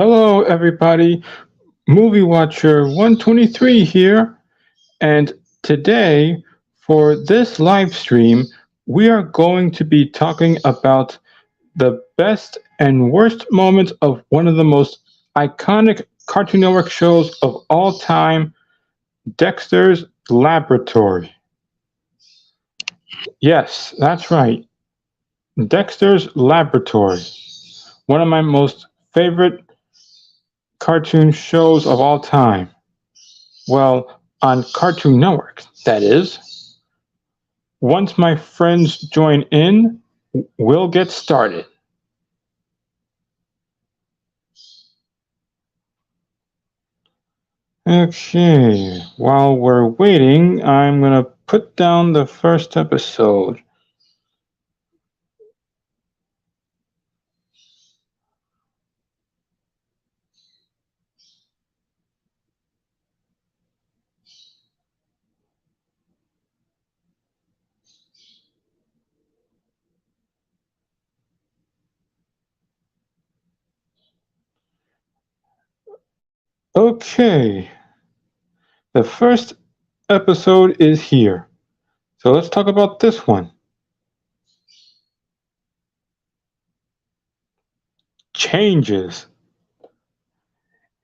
Hello, everybody. Movie Watcher 123 here, and today, for this live stream, we are going to be talking about the best and worst moments of one of the most iconic Cartoon Network shows of all time, Dexter's Laboratory. Yes, that's right, Dexter's Laboratory. One of my most favorite cartoon shows of all time. Well, on Cartoon Network, that is. Once my friends join in, we'll get started. Okay, while we're waiting, I'm going to put down the first episode. Okay, the first episode is here. So let's talk about this one. Changes.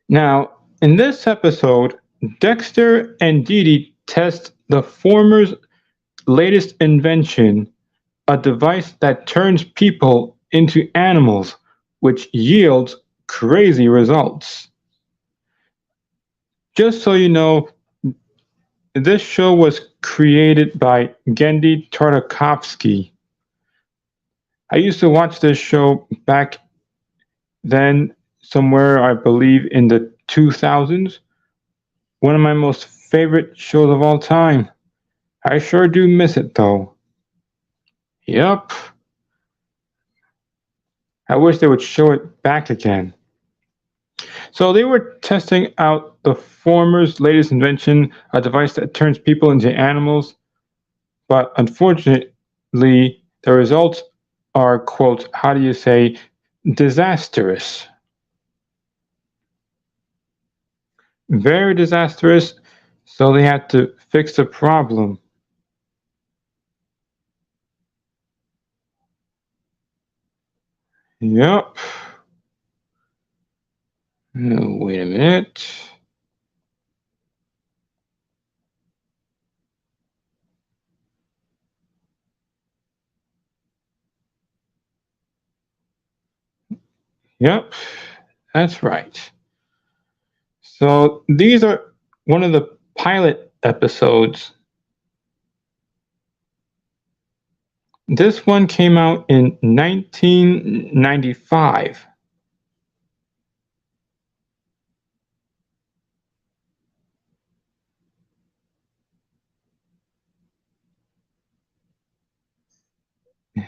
Now, in this episode, Dexter and Dee Dee test the former's latest invention, a device that turns people into animals, which yields crazy results. Just so you know, this show was created by Genndy Tartakovsky. I used to watch this show back then, somewhere I believe in the 2000s. One of my most favorite shows of all time. I sure do miss it though. Yup. I wish they would show it back again. So they were testing out the former's latest invention, a device that turns people into animals, but unfortunately, the results are, quote, how do you say, disastrous. Very disastrous, so they had to fix the problem. Yup. Wait a minute. Yep, that's right. So these are one of the pilot episodes. This one came out in 1995.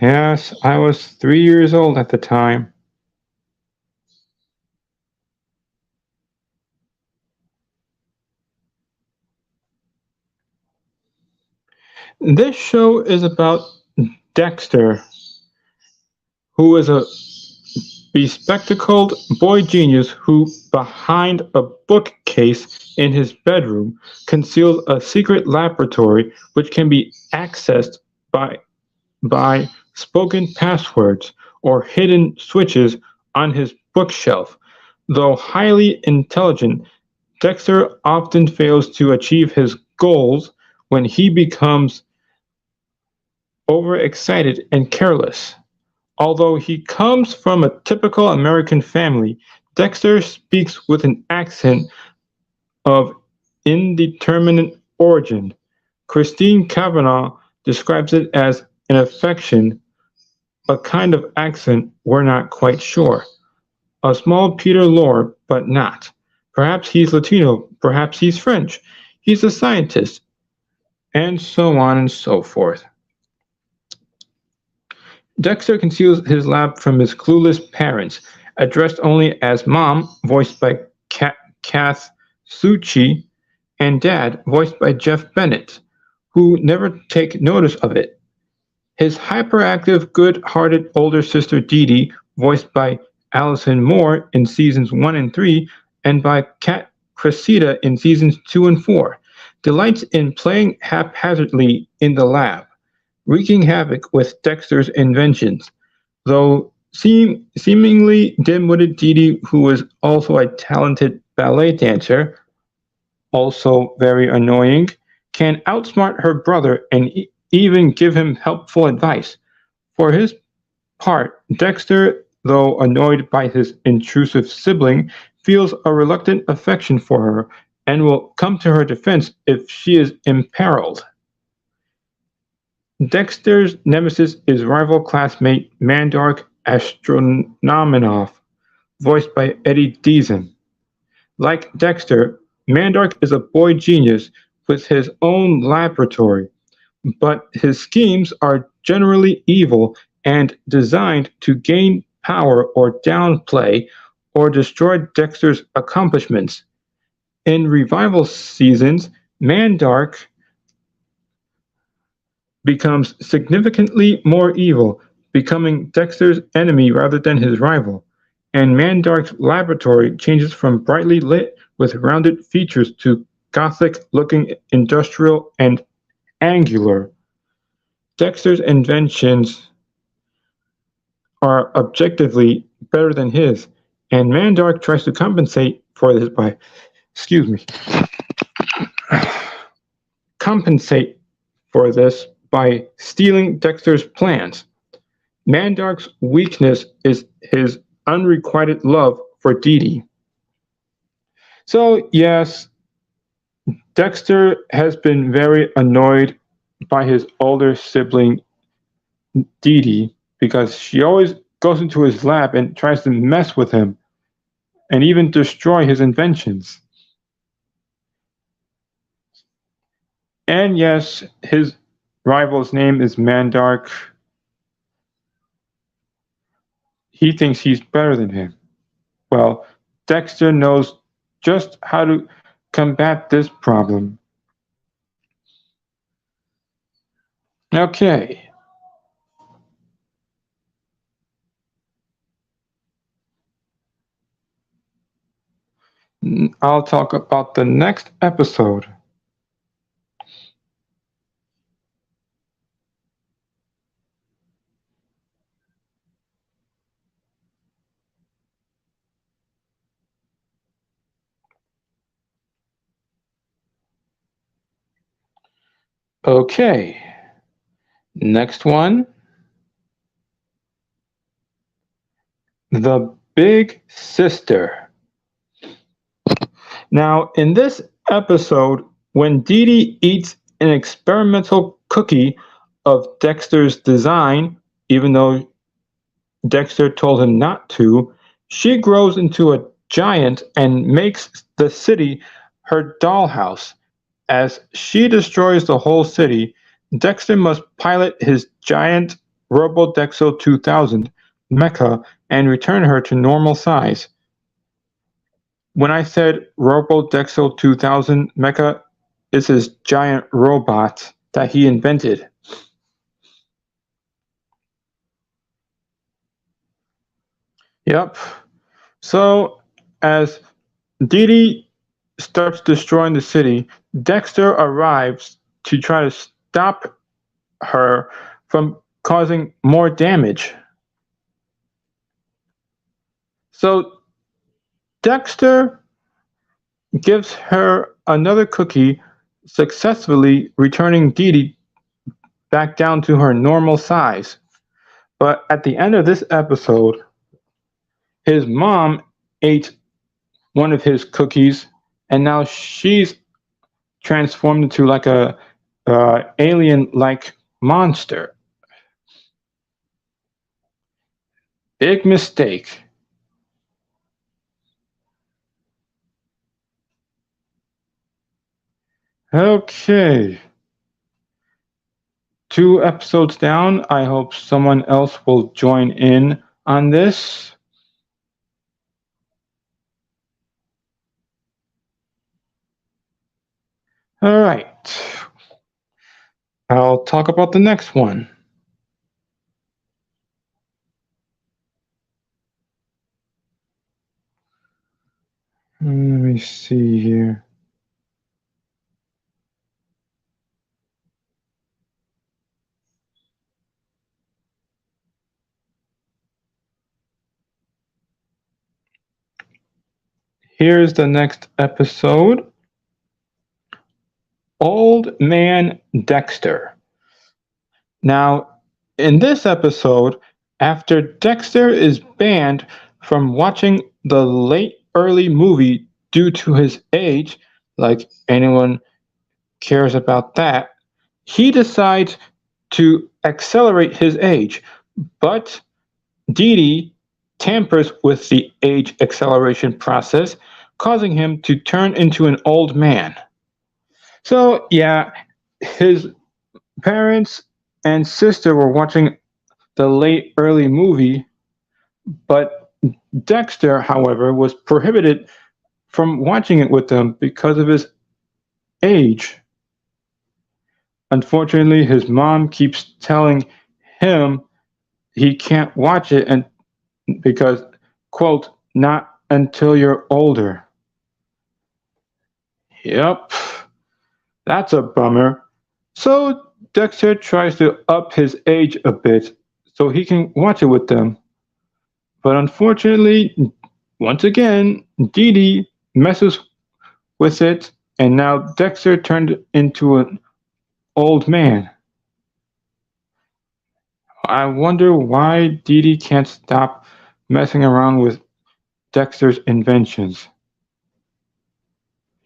Yes, I was 3 years old at the time. This show is about Dexter, who is a bespectacled boy genius who, behind a bookcase in his bedroom, conceals a secret laboratory which can be accessed by spoken passwords or hidden switches on his bookshelf. Though highly intelligent, Dexter often fails to achieve his goals when he becomes overexcited and careless. Although he comes from a typical American family, Dexter speaks with an accent of indeterminate origin. Christine Cavanaugh describes it as an affection, a kind of accent we're not quite sure. A small Peter Lorre, but not. Perhaps he's Latino, perhaps he's French. He's a scientist, and so on and so forth. Dexter conceals his lab from his clueless parents, addressed only as Mom, voiced by Kath Soucie, and Dad, voiced by Jeff Bennett, who never take notice of it. His hyperactive, good-hearted older sister Dee Dee, voiced by Allison Moore in seasons 1 and 3, and by Kat Cressida in seasons 2 and 4, delights in playing haphazardly in the lab, wreaking havoc with Dexter's inventions, though seemingly dim-witted Dee who is also a talented ballet dancer, also very annoying, can outsmart her brother and even give him helpful advice. For his part, Dexter, though annoyed by his intrusive sibling, feels a reluctant affection for her and will come to her defense if she is imperiled. Dexter's nemesis is rival classmate Mandark Astronominoff, voiced by Eddie Deason. Like Dexter, Mandark is a boy genius with his own laboratory, but his schemes are generally evil and designed to gain power or downplay or destroy Dexter's accomplishments. In revival seasons, Mandark becomes significantly more evil, becoming Dexter's enemy rather than his rival, and Mandark's laboratory changes from brightly lit with rounded features to gothic-looking industrial and angular. Dexter's inventions are objectively better than his, and Mandark tries to compensate for this by, excuse me, compensate for this by stealing Dexter's plans. Mandark's weakness is his unrequited love for Dee. So, yes, Dexter has been very annoyed by his older sibling Dee because she always goes into his lab and tries to mess with him and even destroy his inventions. And yes, his rival's name is Mandark. He thinks he's better than him. Well, Dexter knows just how to combat this problem. Okay. I'll talk about the next episode. Okay. Next one. The Big Sister. Now, in this episode, when Dee eats an experimental cookie of Dexter's design, even though Dexter told him not to, she grows into a giant and makes the city her dollhouse. As she destroys the whole city, Dexter must pilot his giant Robodexo 2000 mecha and return her to normal size. When I said Robodexo 2000 mecha, it's his giant robot that he invented. Yep. So, as Dee starts destroying the city, Dexter arrives to try to stop her from causing more damage. So, Dexter gives her another cookie, successfully returning Dee back down to her normal size. But at the end of this episode, his mom ate one of his cookies, and now she's transformed into like a alien-like monster. Big mistake. Okay. 2 episodes down. I hope someone else will join in on this. All right. I'll talk about the next one. Let me see here. Here's the next episode. Old Man Dexter. Now, in this episode, after Dexter is banned from watching the late early movie due to his age, like anyone cares about that, he decides to accelerate his age, but Dee Dee tampers with the age acceleration process, causing him to turn into an old man. So, yeah, his parents and sister were watching the late early movie, but Dexter, however, was prohibited from watching it with them because of his age. Unfortunately, his mom keeps telling him he can't watch it and because, quote, not until you're older. Yep, that's a bummer. So Dexter tries to up his age a bit so he can watch it with them. But unfortunately, once again, Dee Dee messes with it, and now Dexter turned into an old man. I wonder why Dee Dee can't stop messing around with Dexter's inventions.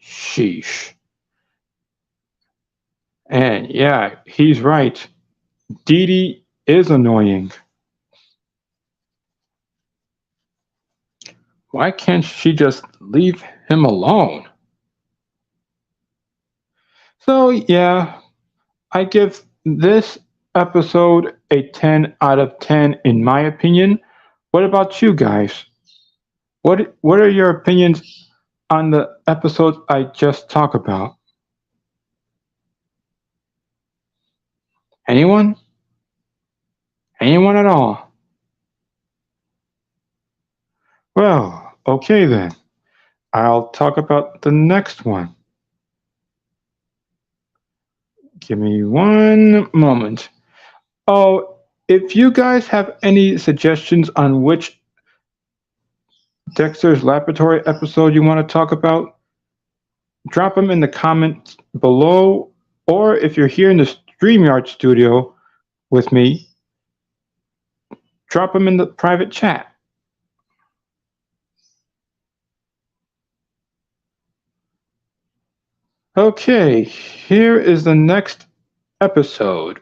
Sheesh. And yeah, he's right. Dee Dee is annoying. Why can't she just leave him alone? So yeah, I give this episode a 10 out of 10 in my opinion. What about you guys? What are your opinions on the episodes I just talked about? Anyone? Anyone at all? Well, okay then. I'll talk about the next one. Give me one moment. Oh, if you guys have any suggestions on which Dexter's Laboratory episode you want to talk about, drop them in the comments below, or if you're here in the StreamYard studio with me, drop them in the private chat. Okay, here is the next episode.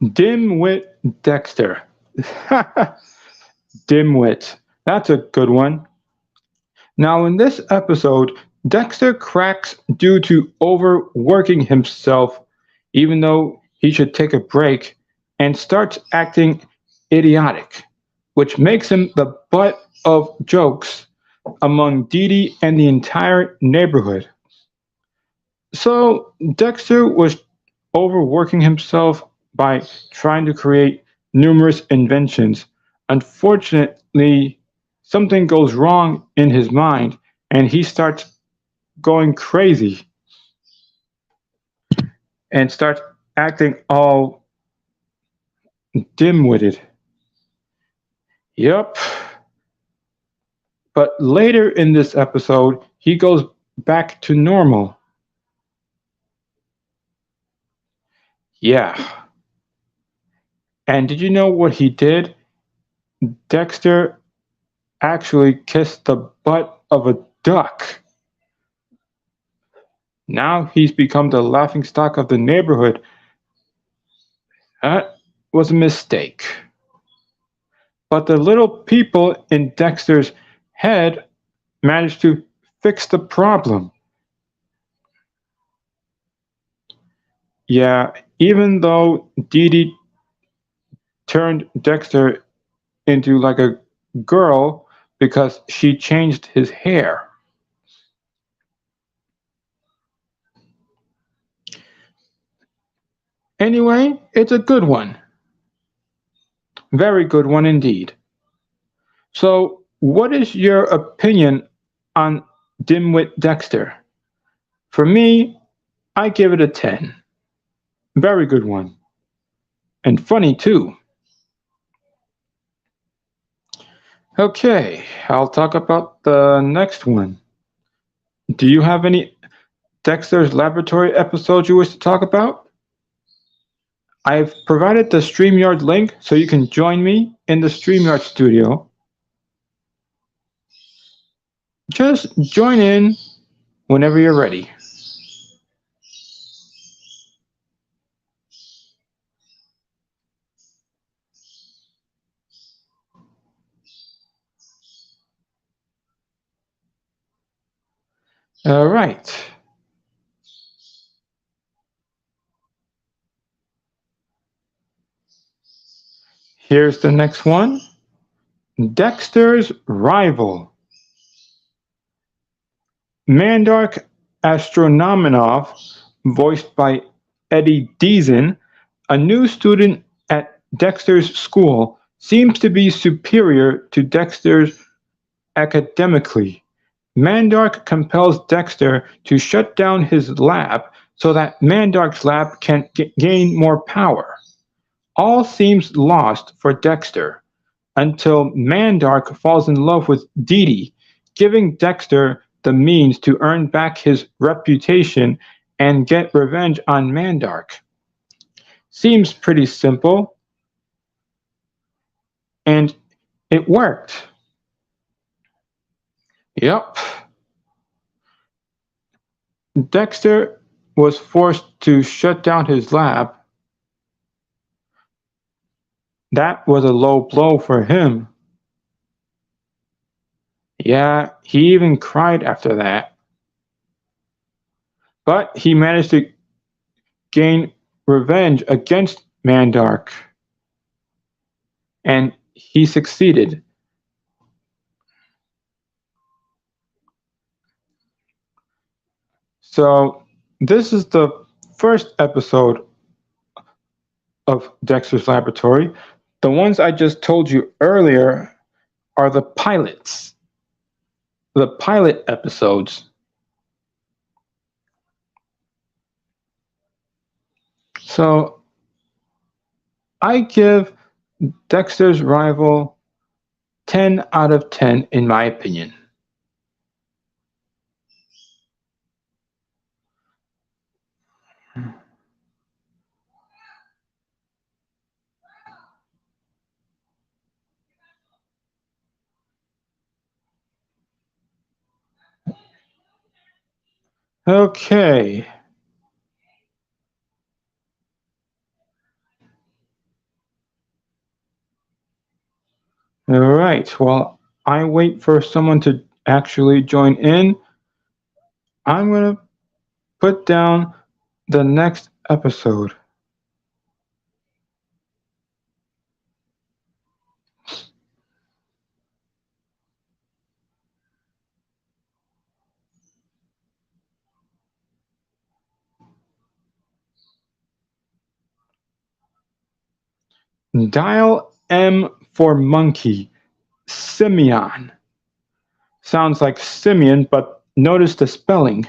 Dimwit Dexter. Dimwit. That's a good one. Now, in this episode, Dexter cracks due to overworking himself, even though he should take a break, and starts acting idiotic, which makes him the butt of jokes among Dee Dee and the entire neighborhood. So, Dexter was overworking himself by trying to create numerous inventions. Unfortunately, something goes wrong in his mind and he starts going crazy and starts acting all dim-witted. Yep. But later in this episode, he goes back to normal. Yeah. And did you know what he did? Dexter actually kissed the butt of a duck. Now he's become the laughingstock of the neighborhood. That was a mistake. But the little people in Dexter's head managed to fix the problem. Yeah, even though Dee Dee turned Dexter into like a girl because she changed his hair. Anyway, it's a good one. Very good one indeed. So, what is your opinion on Dimwit Dexter? For me, I give it a 10. Very good one. And funny too. Okay, I'll talk about the next one. Do you have any Dexter's Laboratory episodes you wish to talk about? I've provided the StreamYard link so you can join me in the StreamYard studio. Just join in whenever you're ready. All right. Here's the next one. Dexter's Rival. Mandark Astronominov, voiced by Eddie Deason, a new student at Dexter's school, seems to be superior to Dexter's academically. Mandark compels Dexter to shut down his lab so that Mandark's lab can gain more power. All seems lost for Dexter until Mandark falls in love with Dee Dee, giving Dexter the means to earn back his reputation and get revenge on Mandark. Seems pretty simple, and it worked. Yup. Dexter was forced to shut down his lab. That was a low blow for him. Yeah, he even cried after that. But he managed to gain revenge against Mandark. And he succeeded. So, this is the first episode of Dexter's Laboratory. The ones I just told you earlier are the pilots, the pilot episodes. So, I give Dexter's Rival 10 out of 10 in my opinion. Okay. All right. While I wait for someone to actually join in, I'm going to put down the next episode. DialM for monkey, Simeon. Sounds like Simeon, but notice the spelling.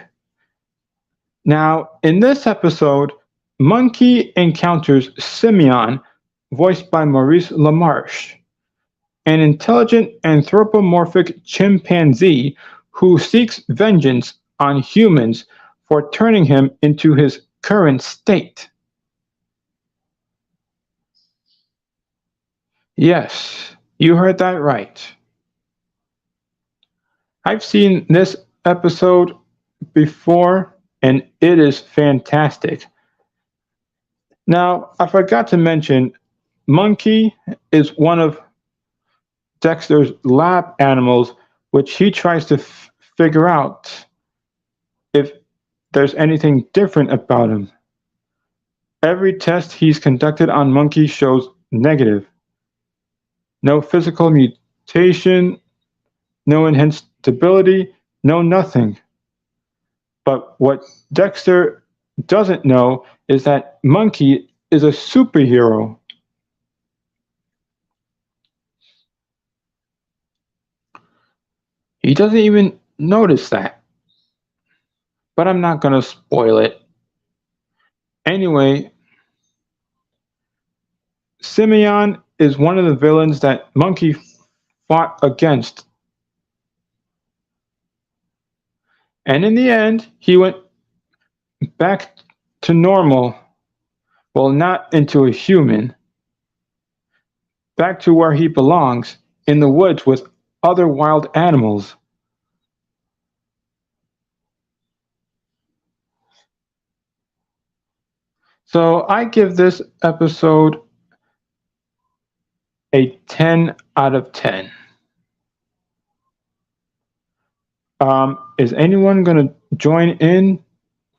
Now, in this episode, Monkey encounters Simeon, voiced by Maurice LaMarche, an intelligent anthropomorphic chimpanzee who seeks vengeance on humans for turning him into his current state. Yes, you heard that right. I've seen this episode before, and it is fantastic. Now, I forgot to mention, Monkey is one of Dexter's lab animals, which he tries to figure out if there's anything different about him. Every test he's conducted on Monkey shows negative. No physical mutation, no enhanced stability, no nothing. But what Dexter doesn't know is that Monkey is a superhero. He doesn't even notice that. But I'm not going to spoil it. Anyway, Simeon is one of the villains that Monkey fought against. And in the end, he went back to normal. Well, not into a human. Back to where he belongs, in the woods with other wild animals. So I give this episode a 10 out of 10. Is anyone going to join in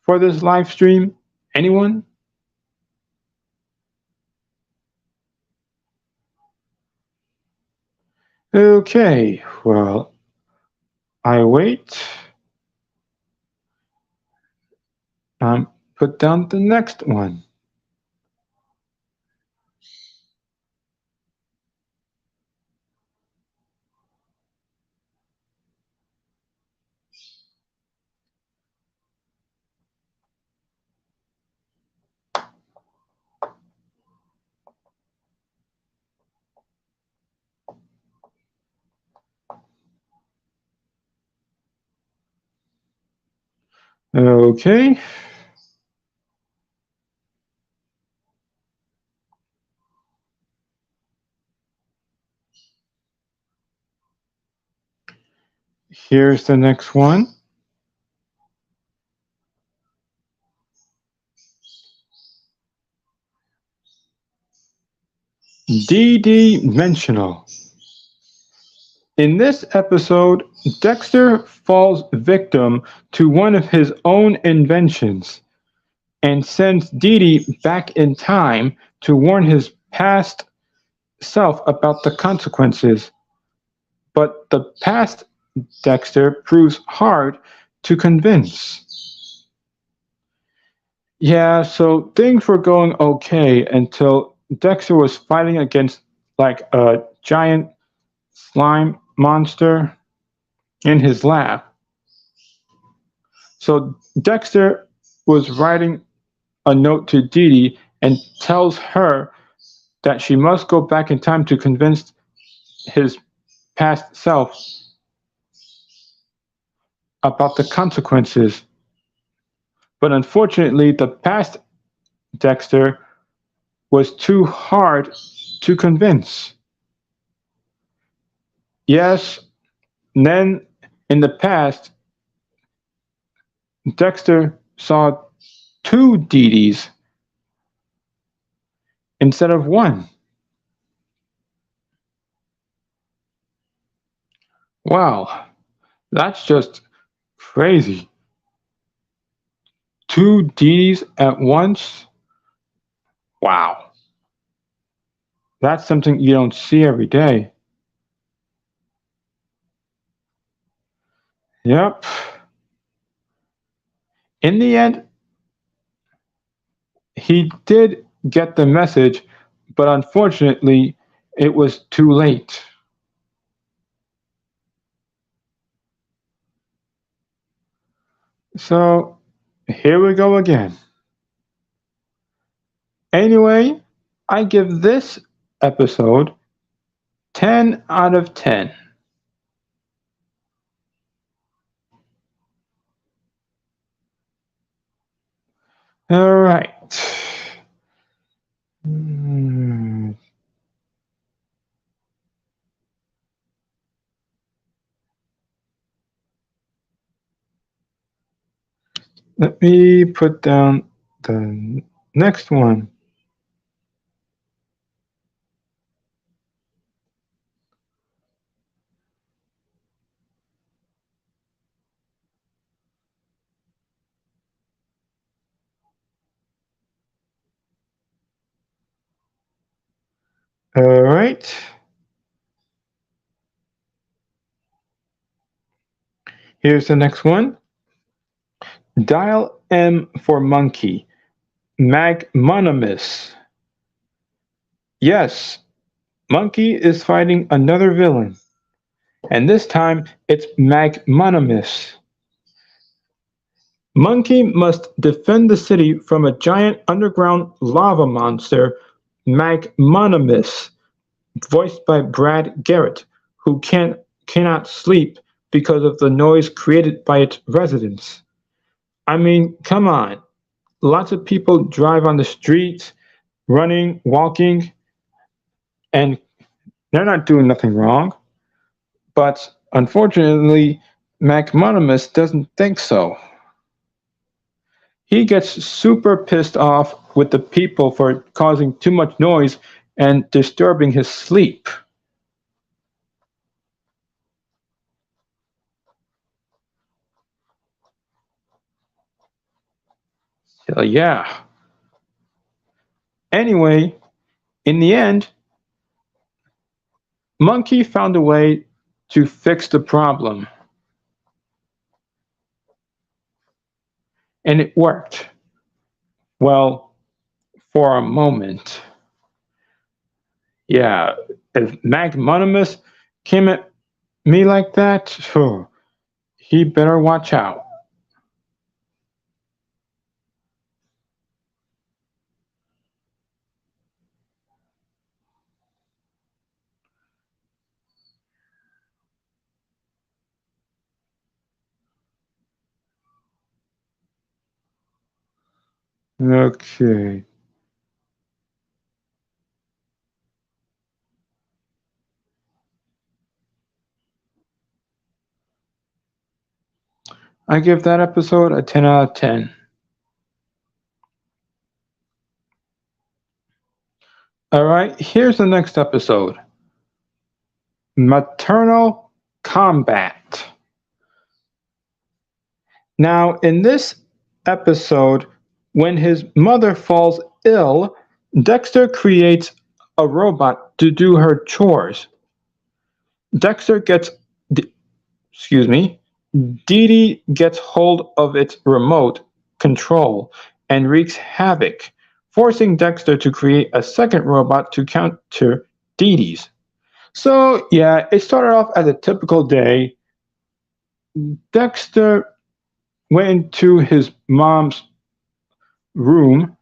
for this live stream? Anyone? Okay, well, I wait. Put down the next one. Okay. Here's the next one. DDDimensional. In this episode, Dexter falls victim to one of his own inventions and sends Dee Dee back in time to warn his past self about the consequences. But the past Dexter proves hard to convince. Yeah, so things were going okay until Dexter was fighting against like a giant slime monster in his lab. So Dexter was writing a note to Dee Dee and tells her that she must go back in time to convince his past self about the consequences. But unfortunately, the past Dexter was too hard to convince. Yes, then in the past, Dexter saw two Dee Dees instead of one. Wow, that's just crazy. Two Dee Dees at once? Wow. That's something you don't see every day. Yep. In the end, he did get the message, but unfortunately, it was too late. So, here we go again. Anyway, I give this episode 10 out of 10. All right. Let me put down the next one. All right. Here's the next one. DialM for monkey. Magnanimous. Yes, Monkey is fighting another villain. and this time it's magnanimous. Monkey must defend the city from a giant underground lava monster, Magnanimous, voiced by Brad Garrett, who cannot sleep because of the noise created by its residents. I mean, come on. Lots of people drive on the streets, running, walking, and they're not doing nothing wrong. But unfortunately, Magnanimous doesn't think so. He gets super pissed off with the people for causing too much noise and disturbing his sleep. So, yeah. Anyway, in the end, Monkey found a way to fix the problem. And it worked. Well, for a moment. Yeah, if Magnanimous came at me like that, he better watch out. Okay. I give that episode a 10 out of 10. Alright, here's the next episode. Maternal Combat. Now, in this episode, when his mother falls ill, Dexter creates a robot to do her chores. Dexter gets, excuse me, Dee Dee gets hold of its remote control and wreaks havoc, forcing Dexter to create a second robot to counter Dee Dee's. So, yeah, it started off as a typical day. Dexter went into his mom's room,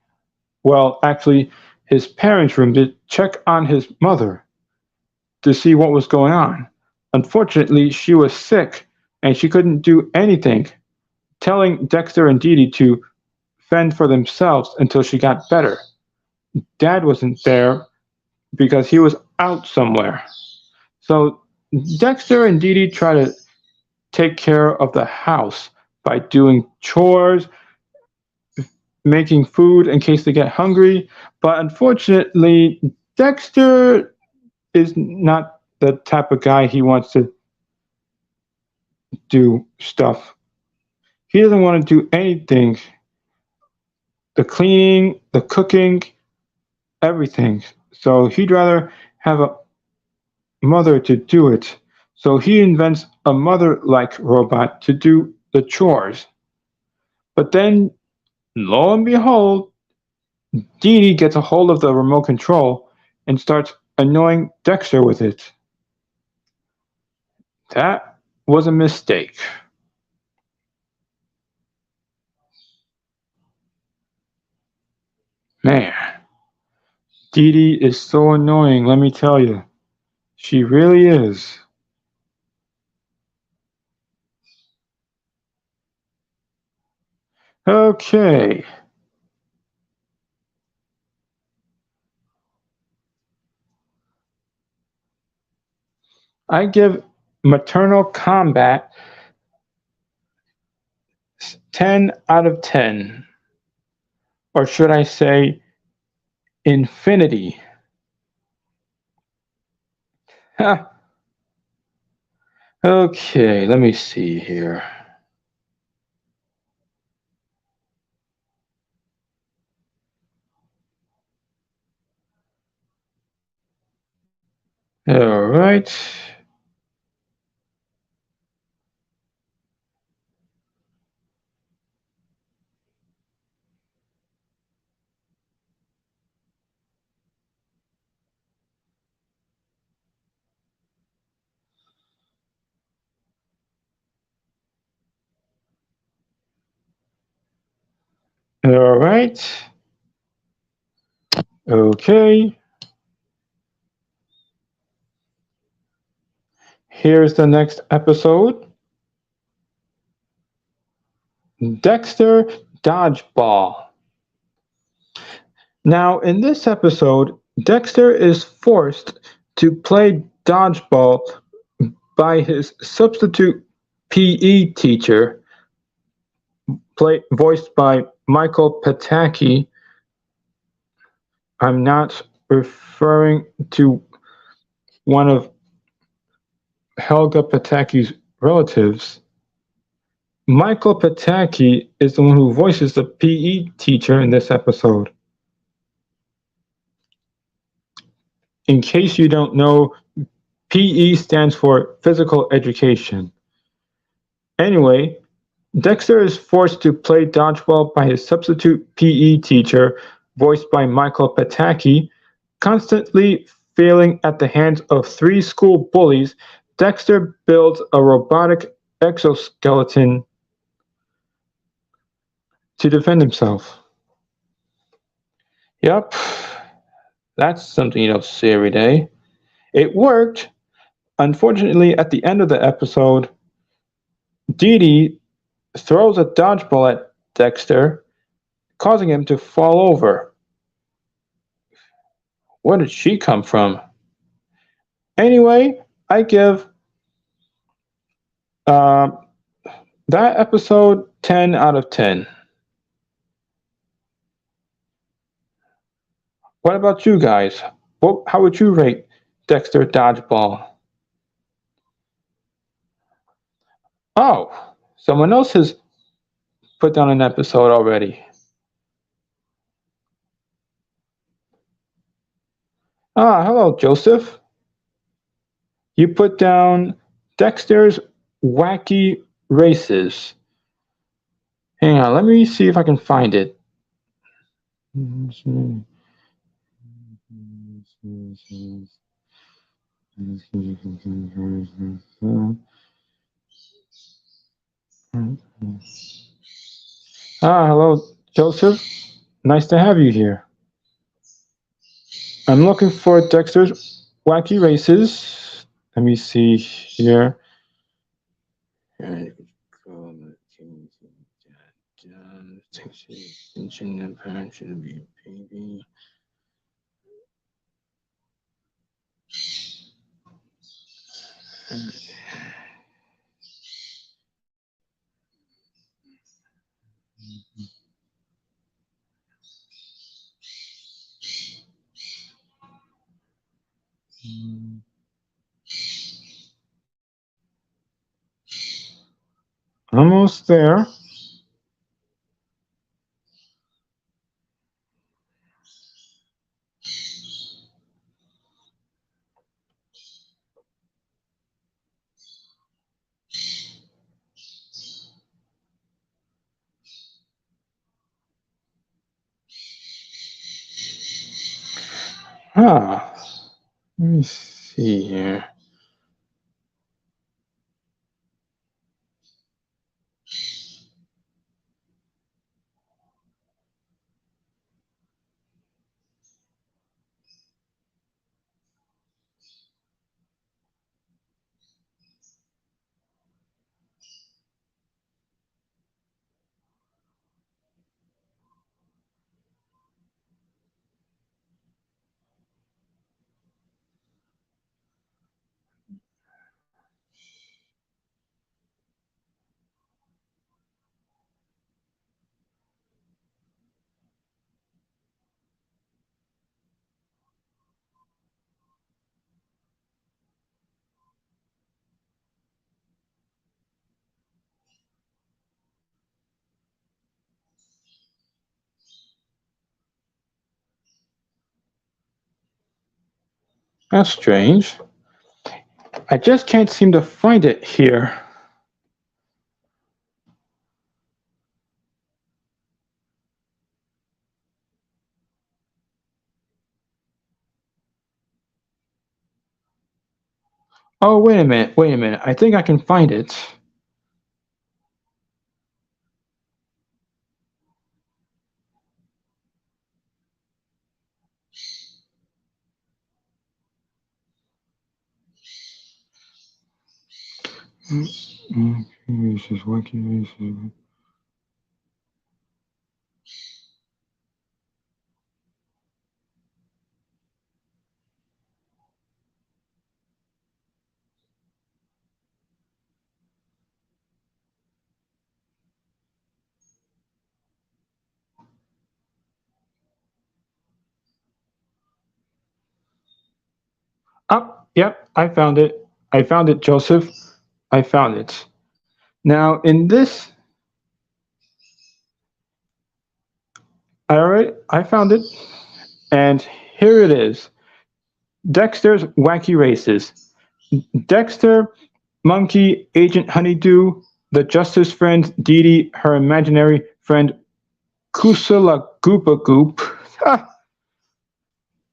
well, actually, his parents' room, to check on his mother to see what was going on. Unfortunately, she was sick and she couldn't do anything, telling Dexter and Dee Dee to fend for themselves until she got better. Dad wasn't there because he was out somewhere. So Dexter and Dee Dee try to take care of the house by doing chores, making food in case they get hungry. But unfortunately, Dexter is not the type of guy he wants to do stuff. He doesn't want to do anything. The cleaning, the cooking, everything. So he'd rather have a mother to do it. So he invents a mother-like robot to do the chores. But then, lo and behold, Dee Dee gets a hold of the remote control and starts annoying Dexter with it. That was a mistake. Man, Dee Dee is so annoying, let me tell you. She really is. Okay. I give Maternal Combat 10 out of 10. Or should I say infinity? Okay, let me see here. All right. All right. Okay. Here's the next episode. Dexter Dodgeball. Now, in this episode, Dexter is forced to play dodgeball by his substitute PE teacher, voiced by Michael Pataki. I'm not referring to one of Helga Pataki's relatives. Michael Pataki is the one who voices the PE teacher in this episode. In case you don't know, PE stands for physical education. Anyway, Dexter is forced to play dodgeball by his substitute PE teacher, voiced by Michael Pataki. Constantly failing at the hands of 3 school bullies, Dexter builds a robotic exoskeleton to defend himself. Yep, that's something you don't see every day. It worked. Unfortunately, at the end of the episode, Dee Dee throws a dodgeball at Dexter, causing him to fall over. Where did she come from? Anyway, I give that episode 10 out of 10. What about you guys? How would you rate Dexter Dodgeball? Oh, someone else has put down an episode already. Hello, Joseph. You put down Dexter's Wacky Races. Hang on, let me see if I can find it. Hello, Joseph. Nice to have you here. I'm looking for Dexter's Wacky Races. Let me see here. Almost there. Let me see here. That's strange. I just can't seem to find it here. Oh, wait a minute. I think I can find it. Races, Wacky races. Oh, yep, I found it. I found it, Joseph. I found it. Now, in this, I found it, and here it is. Dexter's Wacky Races. Dexter, Monkey, Agent Honeydew, the Justice Friend, Dee Dee, her imaginary friend, Kusala Goopa Goop,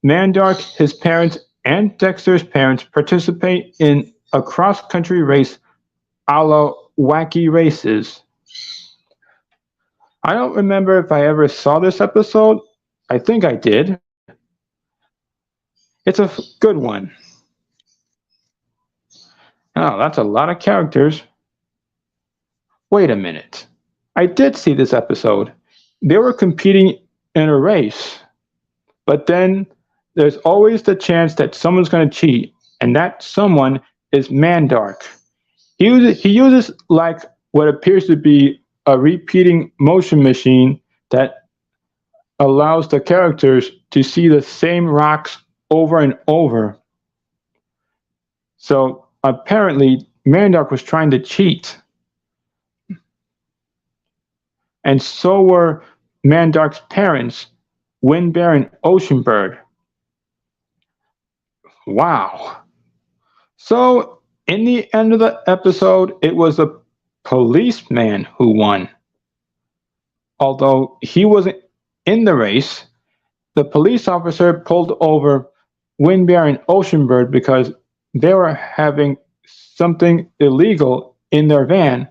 Mandark, his parents, and Dexter's parents participate in a cross-country race a la Wacky Races. I don't remember if I ever saw this episode. I think I did. It's a good one. Oh, that's a lot of characters. Wait a minute. I did see this episode. They were competing in a race. But then there's always the chance that someone's going to cheat, and that someone is Mandark. He uses like what appears to be a repeating motion machine that allows the characters to see the same rocks over and over. So apparently, Mandark was trying to cheat. And so were Mandark's parents, Windbear and Oceanbird. Wow. So, in the end of the episode, it was a policeman who won. Although he wasn't in the race, the police officer pulled over Windbear and Oceanbird because they were having something illegal in their van,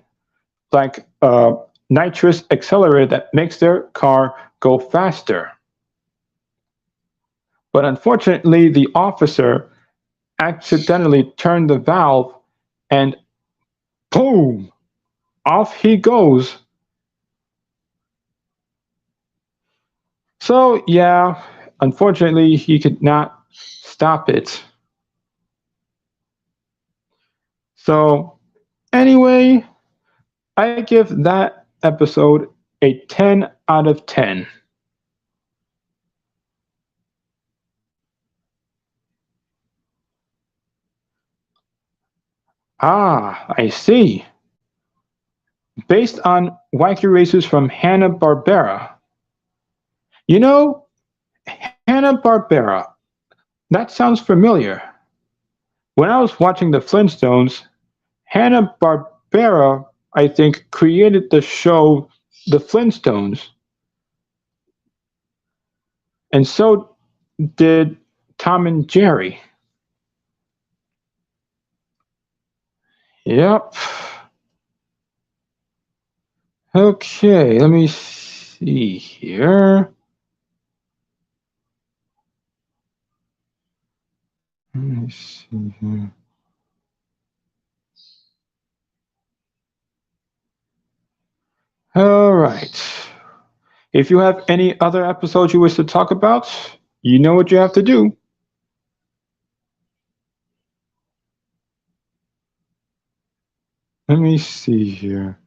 like a nitrous accelerator that makes their car go faster. But unfortunately, the officer accidentally turned the valve and boom, off he goes. So yeah, unfortunately, he could not stop it. So anyway, I give that episode a 10 out of 10. Ah, I see. Based on Wacky Races from Hanna-Barbera. You know, Hanna-Barbera, that sounds familiar. When I was watching the Flintstones, Hanna-Barbera, I think, created the show The Flintstones. And so did Tom and Jerry. Yep. Okay, let me see here. Let me see here. All right. If you have any other episodes you wish to talk about, you know what you have to do. Let me see here.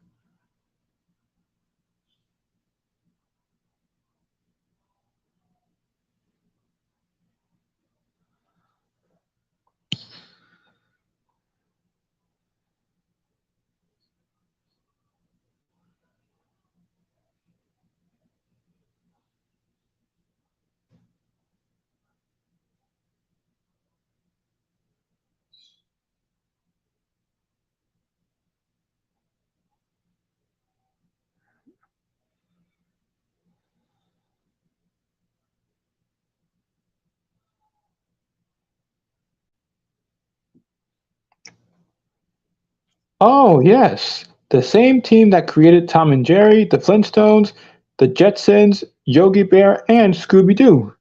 Oh, yes. The same team that created Tom and Jerry, the Flintstones, the Jetsons, Yogi Bear, and Scooby-Doo.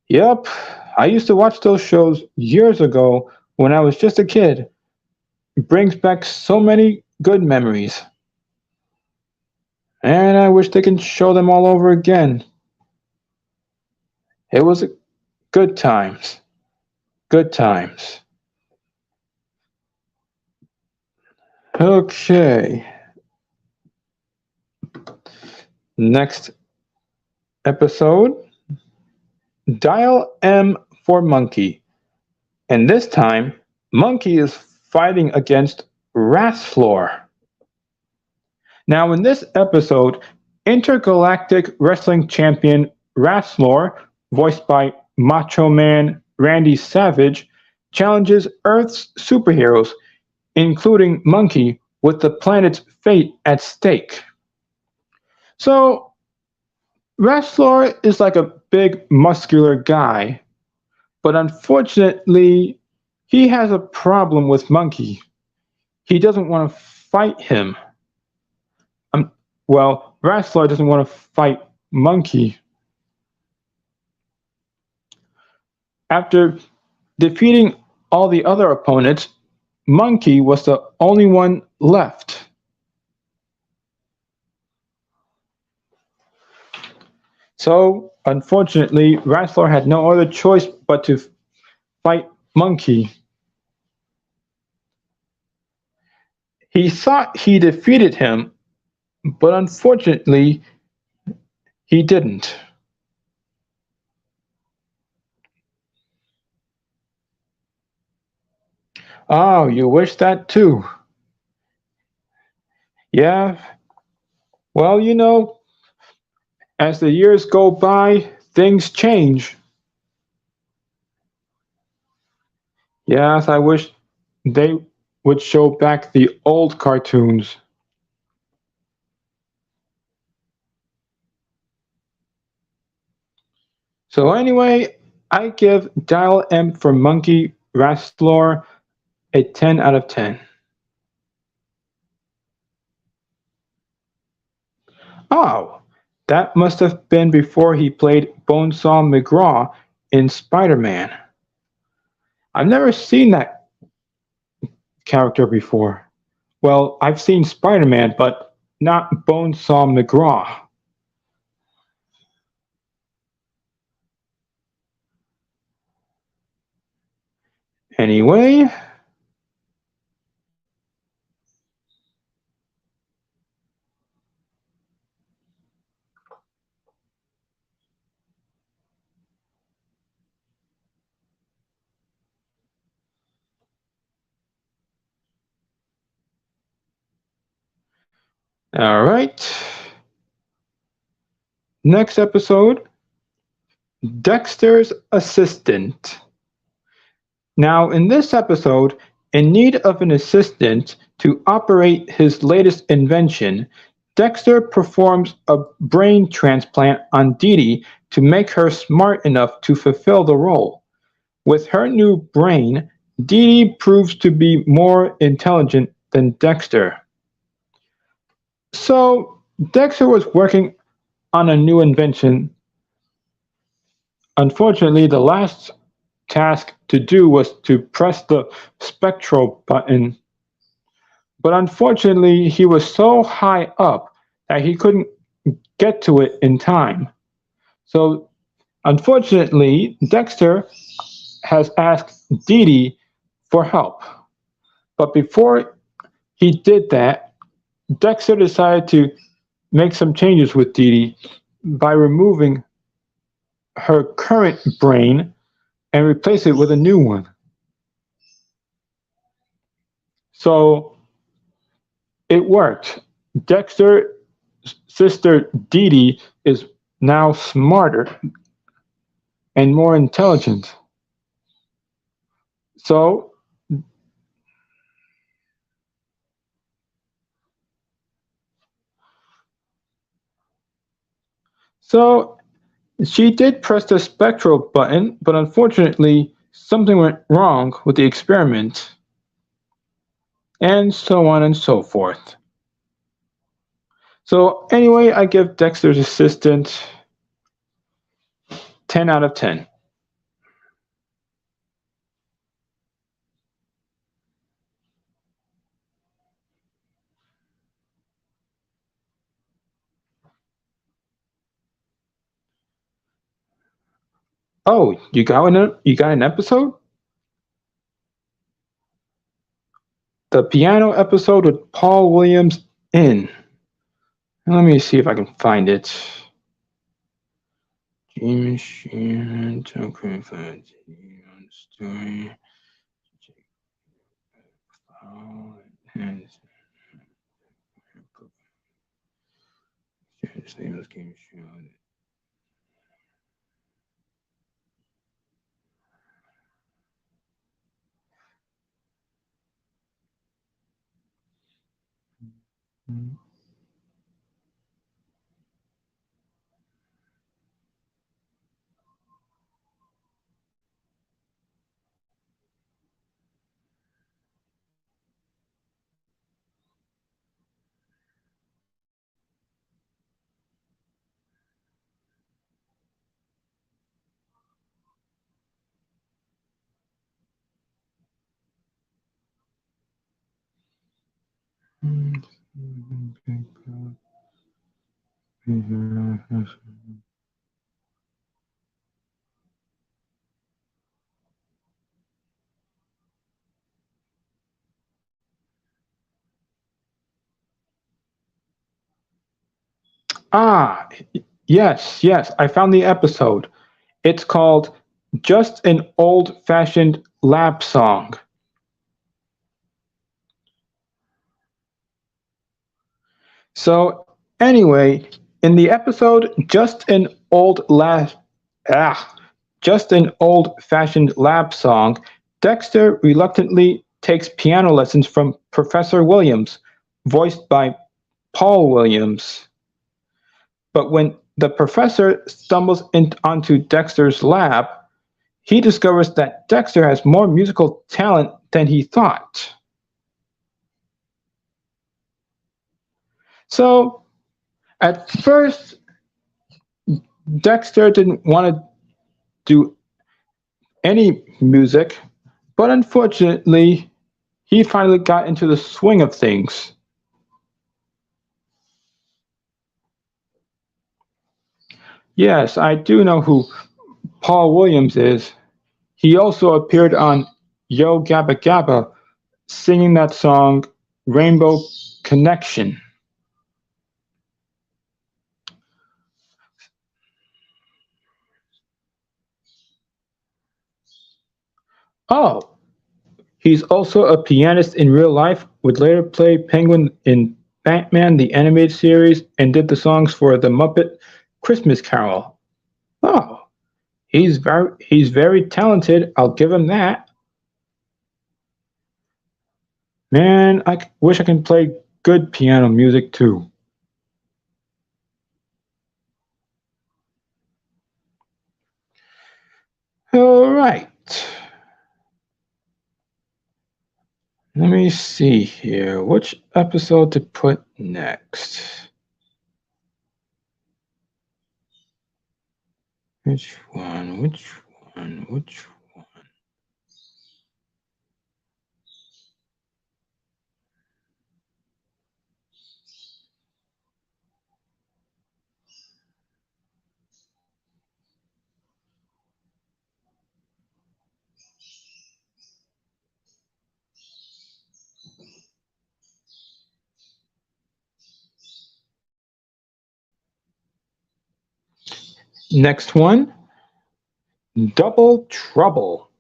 Yep, I used to watch those shows years ago when I was just a kid. brings back so many good memories. And I wish they can show them all over again. It was good times. Good times. Okay. Next episode, DialM for Monkey. And this time, Monkey is fighting against Rasflor. Now, in this episode, intergalactic wrestling champion Rasflor, voiced by Macho Man Randy Savage, challenges Earth's superheroes, including Monkey, with the planet's fate at stake. So, Rasflor is like a big muscular guy, but unfortunately, he has a problem with Monkey. He doesn't want to fight him. Well, Rasflor doesn't want to fight Monkey. After defeating all the other opponents, Monkey was the only one left. So, unfortunately, Rasflor had no other choice but to fight Monkey. He thought he defeated him, but unfortunately, he didn't. Oh, you wish that too? Yeah. Well, as the years go by, things change. Yes, I wish they would show back the old cartoons. So anyway, I give DialM for Monkey Rasflor a 10 out of 10. Oh, that must have been before he played Bonesaw McGraw in SpiderMan. I've never seen that character before. Well, I've seen Spider-Man, but not Bonesaw McGraw. Anyway, all right. Next episode, Dexter's Assistant. Now, in this episode, in need of an assistant to operate his latest invention, Dexter performs a brain transplant on Dee Dee to make her smart enough to fulfill the role. With her new brain, Dee Dee proves to be more intelligent than Dexter. So, Dexter was working on a new invention. Unfortunately, the last task to do was to press the spectral button. But unfortunately, he was so high up that he couldn't get to it in time. So, unfortunately, Dexter has asked Dee Dee for help. But before he did that, Dexter decided to make some changes with Dee Dee by removing her current brain and replace it with a new one. So it worked. Dexter's sister Dee Dee is now smarter and more intelligent. So she did press the spectral button, but unfortunately something went wrong with the experiment. And so on and so forth. So anyway, I give Dexter's Assistant 10 out of 10. Oh, you got an episode? The piano episode with Paul Williams in. Let me see if I can find it. Machine, story. His name is Game Show. Ah, yes, I found the episode. It's called Just an Old-Fashioned Lap Song. So, anyway, in the episode Just an Old-Fashioned Lap Song, Dexter reluctantly takes piano lessons from Professor Williams, voiced by Paul Williams. But when the professor stumbles onto Dexter's lab, he discovers that Dexter has more musical talent than he thought. So, at first, Dexter didn't want to do any music, but unfortunately, he finally got into the swing of things. Yes, I do know who Paul Williams is. He also appeared on Yo Gabba Gabba singing that song Rainbow Connection. Oh, he's also a pianist in real life, would later play Penguin in Batman the Animated Series, and did the songs for The Muppet Christmas Carol. Oh, he's very talented, I'll give him that. Man, wish I could play good piano music too. All right. Let me see here. Which episode to put next? Which one? Which one? Which one? Next one, Double Trouble.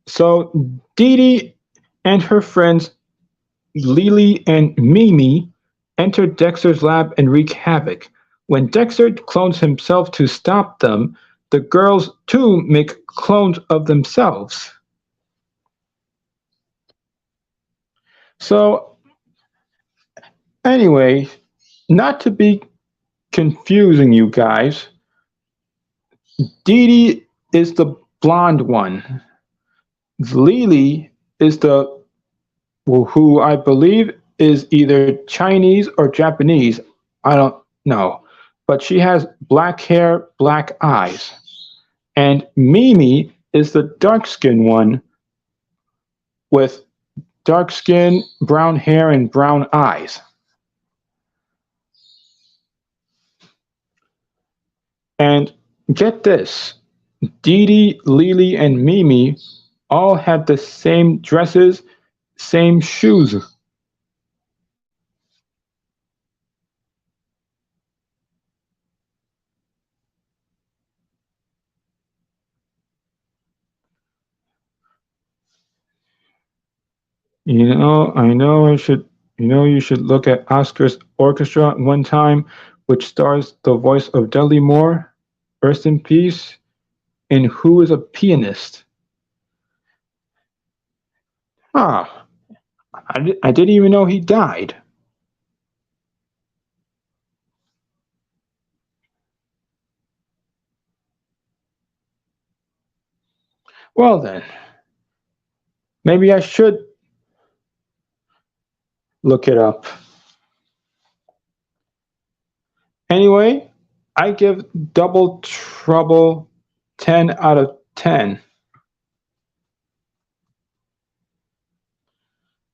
So Dee Dee and her friends Lily and Mimi enter Dexter's lab and wreak havoc. When Dexter clones himself to stop them, the girls too make clones of themselves. So anyway, not to be confusing you guys, Dee Dee is the blonde one. Lily is the who I believe is either Chinese or Japanese. I don't know. But she has black hair, black eyes. And Mimi is the dark skinned one with dark skin, brown hair, and brown eyes. And get this, Dee Dee, Lily, and Mimi all had the same dresses, same shoes. You should look at Oscar's Orchestra one time, which stars the voice of Dudley Moore, rest in peace, and who is a pianist. Ah, I didn't even know he died. Well then, maybe I should look it up. Anyway, I give Double Trouble 10 out of 10.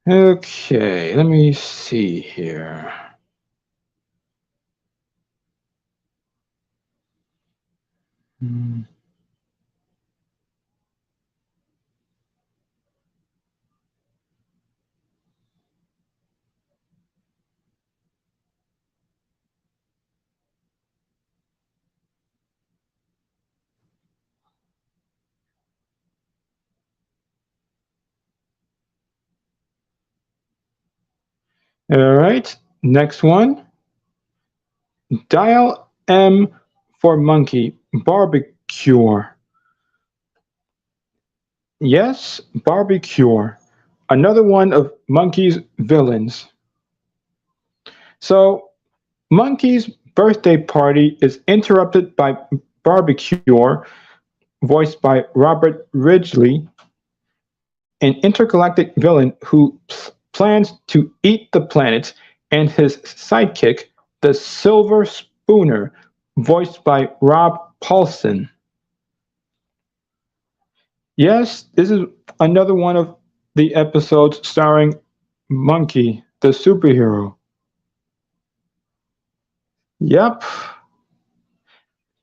Okay, let me see here. Hmm. All right, next one. DialM for monkey. Barbecue. Yes, Barbecue. Another one of Monkey's villains. So, Monkey's birthday party is interrupted by Barbecue, voiced by Robert Ridgely, an intergalactic villain who plans to eat the planet, and his sidekick, the Silver Spooner, voiced by Rob Paulsen. Yes, this is another one of the episodes starring Monkey, the superhero. Yep.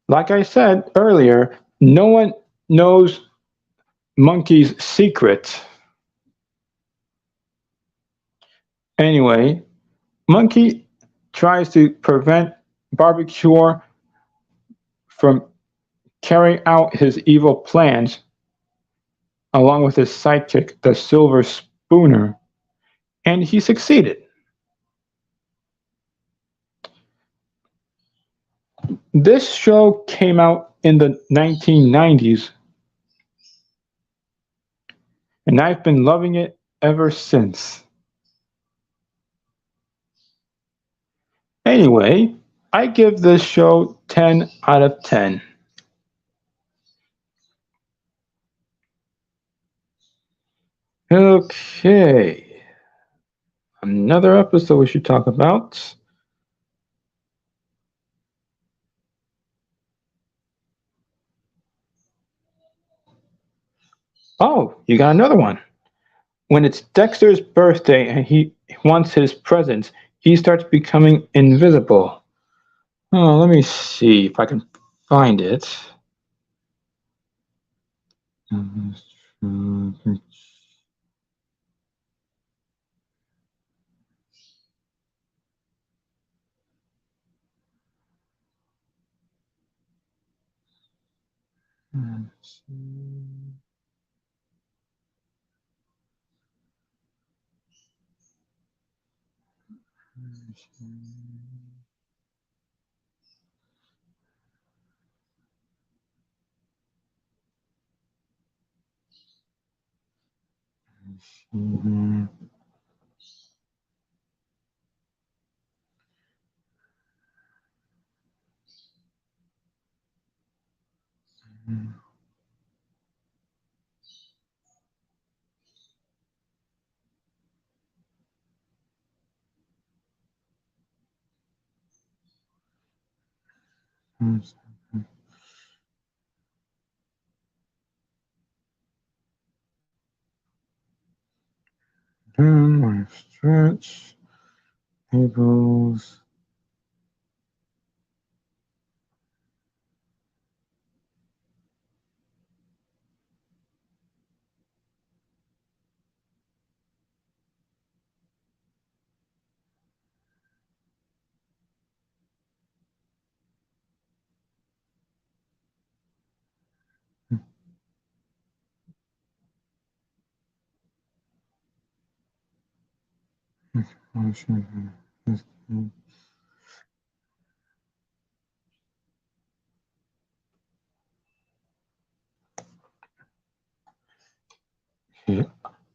Like I said earlier, no one knows Monkey's secret. Anyway, Monkey tries to prevent Barbecue from carrying out his evil plans along with his sidekick, the Silver Spooner, and he succeeded. This show came out in the 1990s, and I've been loving it ever since. Anyway, I give this show 10 out of 10. Okay, another episode we should talk about. Oh, you got another one. When it's Dexter's birthday and he wants his presents, he starts becoming invisible. Oh, let me see if I can find it. My stretch tables.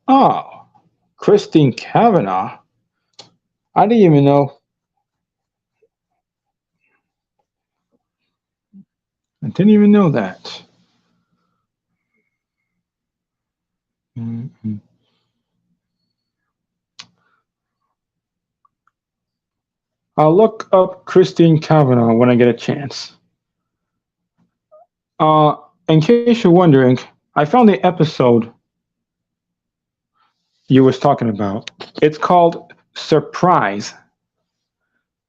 Oh, Christine Cavanaugh. I didn't even know. I didn't even know that. I'll look up Christine Cavanaugh when I get a chance. In case you're wondering, I found the episode you was talking about. It's called Surprise.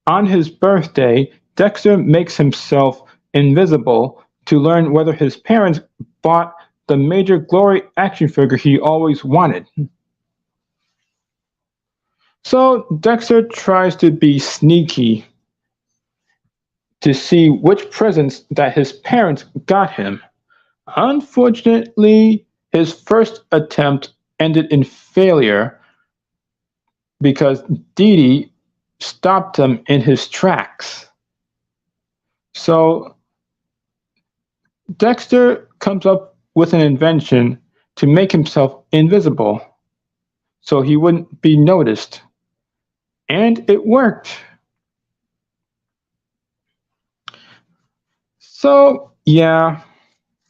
On his birthday, Dexter makes himself invisible to learn whether his parents bought the Major Glory action figure he always wanted. So Dexter tries to be sneaky to see which presents that his parents got him. Unfortunately, his first attempt ended in failure because Dee Dee stopped him in his tracks. So Dexter comes up with an invention to make himself invisible so he wouldn't be noticed. And it worked. So, yeah,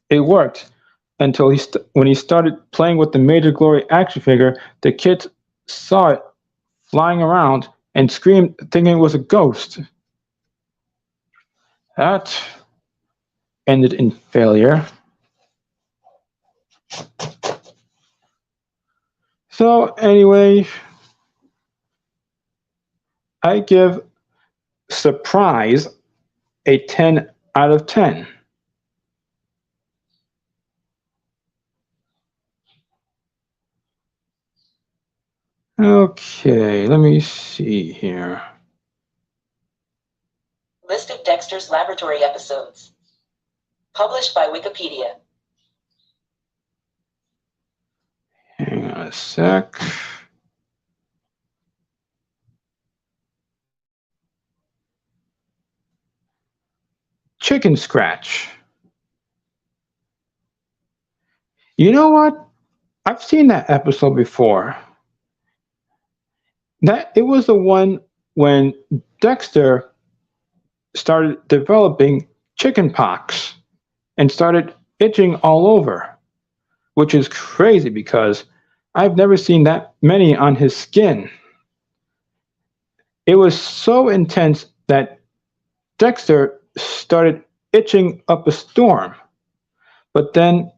it worked until when he started playing with the Major Glory action figure, the kids saw it flying around and screamed thinking it was a ghost. That ended in failure. So anyway, I give Surprise a 10 out of 10. Okay, let me see here. List of Dexter's Laboratory episodes. Published by Wikipedia. Hang on a sec. Chicken Scratch. You know what? I've seen that episode before. It was the one when Dexter started developing chicken pox and started itching all over, which is crazy because I've never seen that many on his skin. It was so intense that Dexter started itching up a storm. But then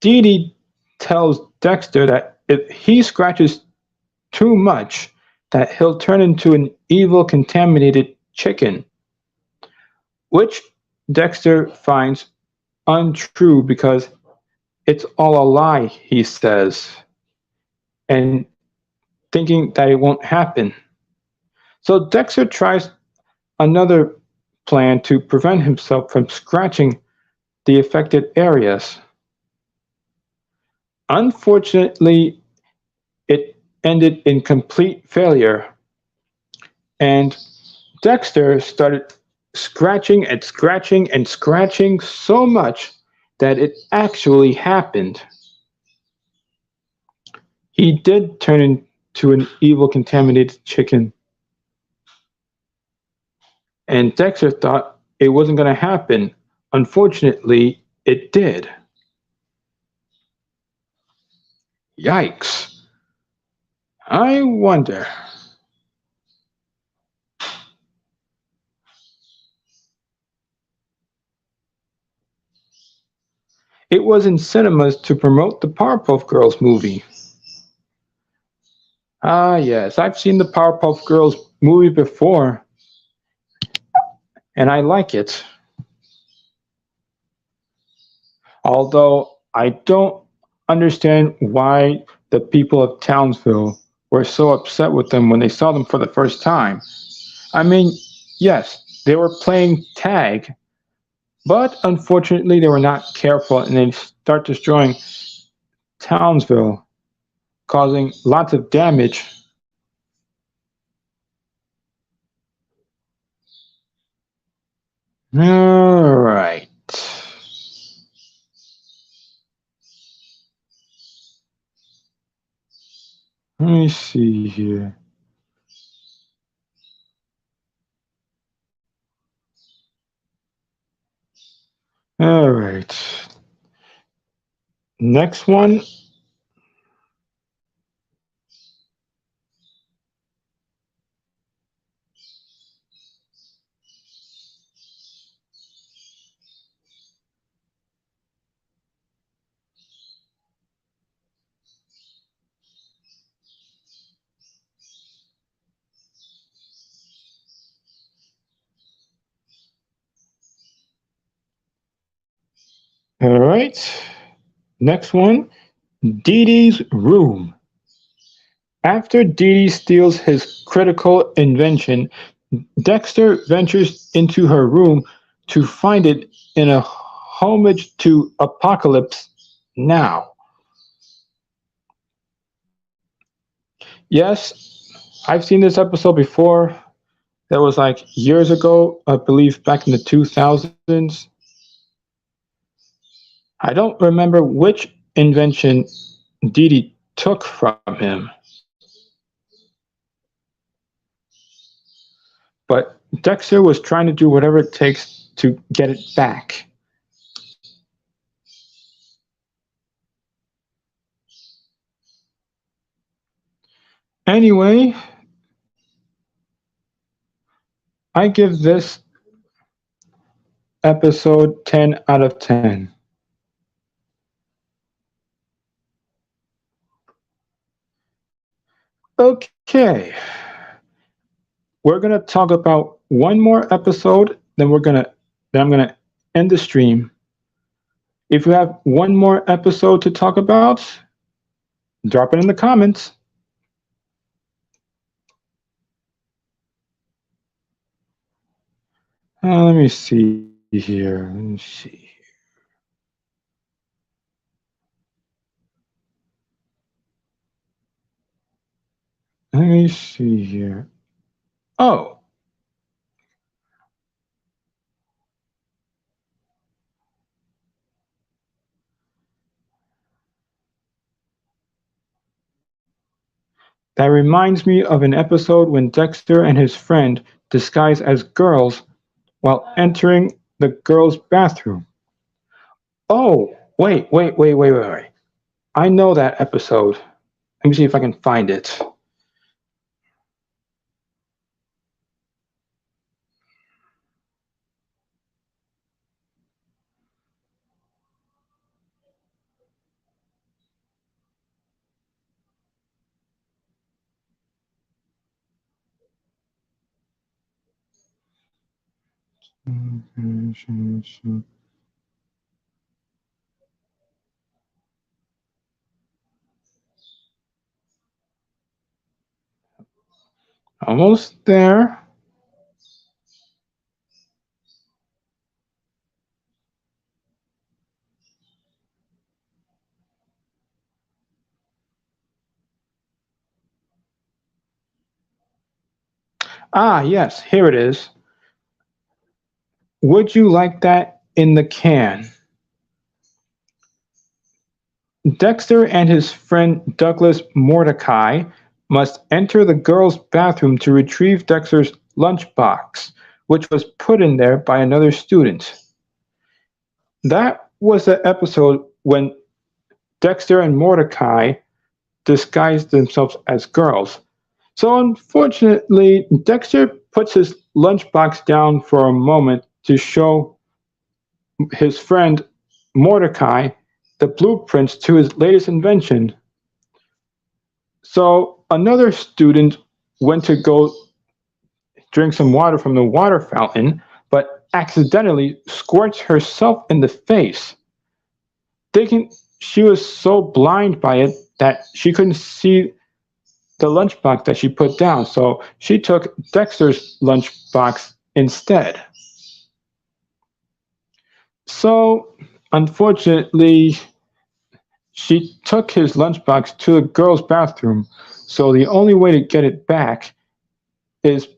Dee Dee tells Dexter that if he scratches too much, that he'll turn into an evil contaminated chicken, which Dexter finds untrue because it's all a lie, he says, and thinking that it won't happen. So Dexter tries another plan to prevent himself from scratching the affected areas. Unfortunately, it ended in complete failure, and Dexter started scratching and scratching and scratching so much that it actually happened. He did turn into an evil contaminated chicken. And Dexter thought it wasn't going to happen. Unfortunately, it did. Yikes. I wonder. It was in cinemas to promote the Powerpuff Girls movie. Ah, yes, I've seen the Powerpuff Girls movie before, and I like it. Although I don't understand why the people of Townsville were so upset with them when they saw them for the first time. I mean, yes, they were playing tag, but unfortunately they were not careful and they start destroying Townsville. causing lots of damage. All right. Let me see here. All right. Next one. All right. Next one. Dee Dee's room. After Dee Dee steals his critical invention, Dexter ventures into her room to find it in a homage to Apocalypse Now. Yes, I've seen this episode before. That was like years ago, I believe back in the 2000s. I don't remember which invention Dee Dee took from him. But Dexter was trying to do whatever it takes to get it back. Anyway, I give this episode 10 out of 10. Okay. We're going to talk about one more episode, then I'm going to end the stream. If you have one more episode to talk about, drop it in the comments. Let me see here. Let me see. Let me see here. Oh. That reminds me of an episode when Dexter and his friend disguise as girls while entering the girls' bathroom. Oh, wait. I know that episode. Let me see if I can find it. Almost there. Ah, yes, here it is. Would you like that in the can? Dexter and his friend Douglas Mordecai must enter the girls' bathroom to retrieve Dexter's lunchbox, which was put in there by another student. That was the episode when Dexter and Mordecai disguised themselves as girls. So unfortunately, Dexter puts his lunchbox down for a moment to show his friend Mordecai the blueprints to his latest invention. So another student went to go drink some water from the water fountain, but accidentally squirts herself in the face, thinking she was so blind by it that she couldn't see the lunchbox that she put down. So she took Dexter's lunchbox instead. So unfortunately, She took his lunchbox to the girls' bathroom, so the only way to get it back is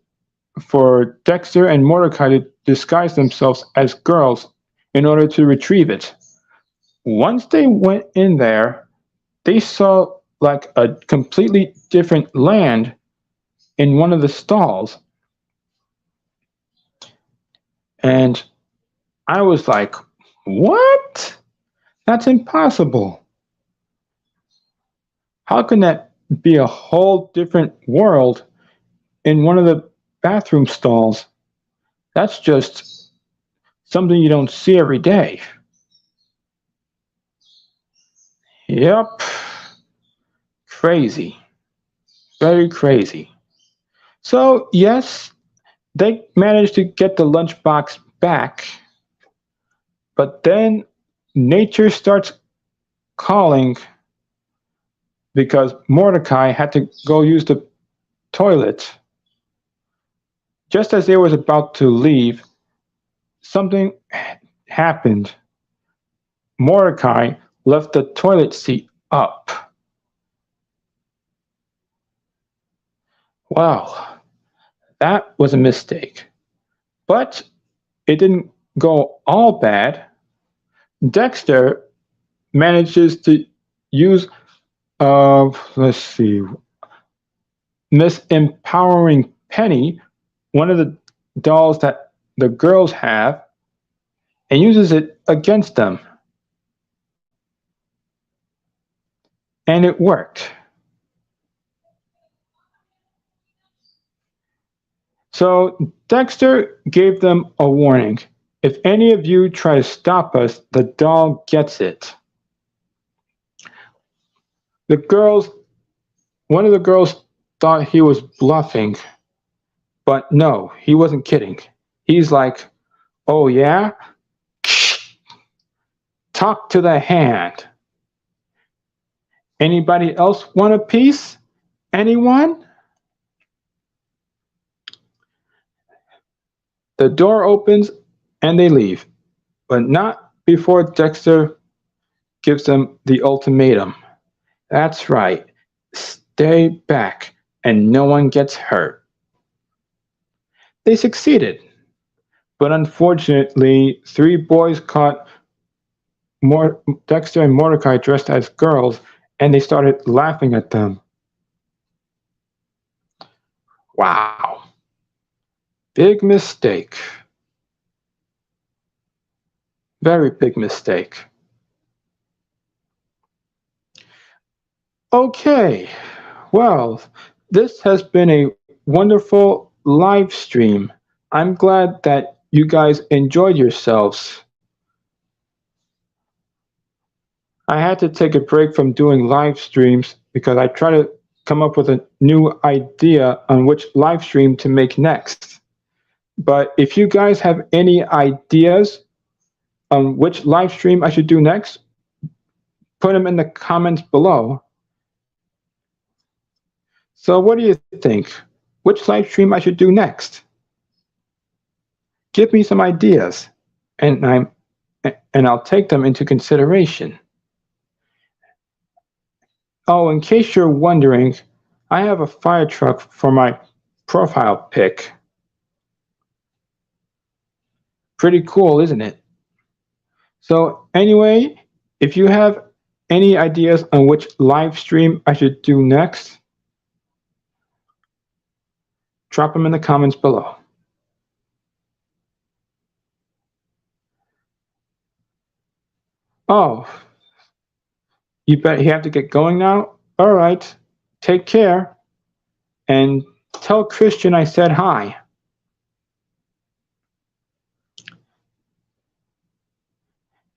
for Dexter and Mordecai to disguise themselves as girls in order to retrieve it. Once they went in there, they saw like a completely different land in one of the stalls. And I was like, what? That's impossible. How can that be a whole different world in one of the bathroom stalls? That's just something you don't see every day. Yep. Crazy. Very crazy. So, yes, they managed to get the lunchbox back, but then nature starts calling because Mordecai had to go use the toilet. Just as they was about to leave, something happened. Mordecai left the toilet seat up. Wow, that was a mistake. But it didn't go all bad. Dexter manages to use, Miss Empowering Penny, one of the dolls that the girls have, and uses it against them. And it worked. So Dexter gave them a warning. If any of you try to stop us, the doll gets it. One of the girls thought he was bluffing, but no, he wasn't kidding. He's like, oh yeah? Talk to the hand. Anybody else want a piece? Anyone? The door opens and they leave, but not before Dexter gives them the ultimatum. That's right, stay back and no one gets hurt. They succeeded, but unfortunately, 3 boys caught Dexter and Mordecai dressed as girls, and they started laughing at them. Wow. Big mistake. Very big mistake. Okay, well, this has been a wonderful live stream. I'm glad that you guys enjoyed yourselves. I had to take a break from doing live streams because I try to come up with a new idea on which live stream to make next. But if you guys have any ideas on which live stream I should do next, put them in the comments below. So what do you think? Which live stream I should do next? Give me some ideas, and I'll take them into consideration. Oh, in case you're wondering, I have a fire truck for my profile pic. Pretty cool, isn't it? So anyway, if you have any ideas on which live stream I should do next, drop them in the comments below. Oh, you have to get going now? All right, take care, and tell Christian I said hi.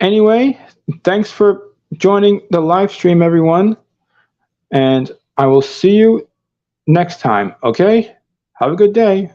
Anyway, thanks for joining the live stream, everyone, and I will see you next time, okay? Have a good day.